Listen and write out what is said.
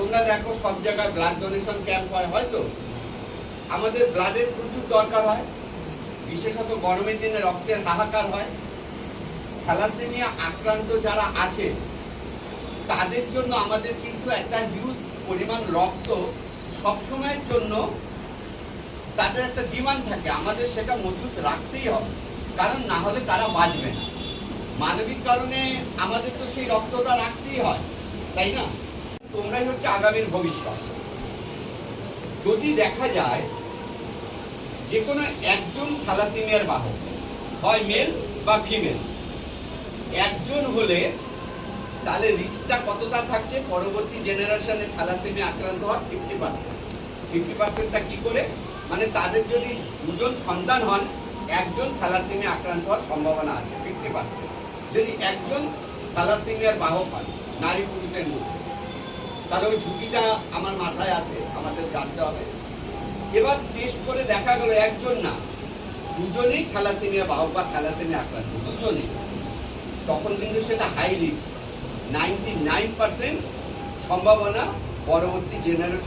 তোমরা দেখো সব জায়গায় ব্লাড ডোনেশন ক্যাম্প হয়, হয়তো আমাদের ব্লাডের প্রচুর দরকার হয়, বিশেষত গরমের দিনে রক্তের হাহাকার হয়। থ্যালাসেমিয়া আক্রান্ত যারা আছে তাদের জন্য আমাদের কিন্তু একটা হিউজ পরিমাণ রক্ত সবসময়ের জন্য তাদের একটা ডিমান্ড থাকে, আমাদের সেটা মজুত রাখতেই হবে, কারণ না হলে তারা বাঁচবে না। মানবিক কারণে আমাদের তো সেই রক্তটা রাখতেই হয়, তাই না? তোমরাই হচ্ছে আগামীর ভবিষ্যৎ। যদি দেখা যায় যে কোনো একজন থ্যালাসেমিয়ার বাহক, হয় মেল বা ফিমেল, একজন হলে তাহলে রিস্কটা কতটা থাকছে? পরবর্তী জেনারেশনে থ্যালাসেমিয়া আক্রান্ত হওয়ার 50%। 50%টা কি করে? মানে তাদের যদি দুজন সন্তান হন, একজন থ্যালাসেমিয়া আক্রান্ত হওয়ার সম্ভাবনা আছে 50%। যদি একজন থ্যালাসেমিয়ার বাহক হয় নারী পুরুষের মধ্যে, তাহলে ওই ঝুঁকিটা আমার মাথায় আছে, আমাদের জানতে হবে। এবার টেস্ট করে দেখা গেল একজন না, দুজনেই থ্যালাসেমিয়া বাহক বা থ্যালাসেমিয়া আক্রান্ত, দুজনেই, তখন কিন্তু সেটা হাই রিস্ক। 99% সম্ভাবনা পরবর্তী জেনারেশন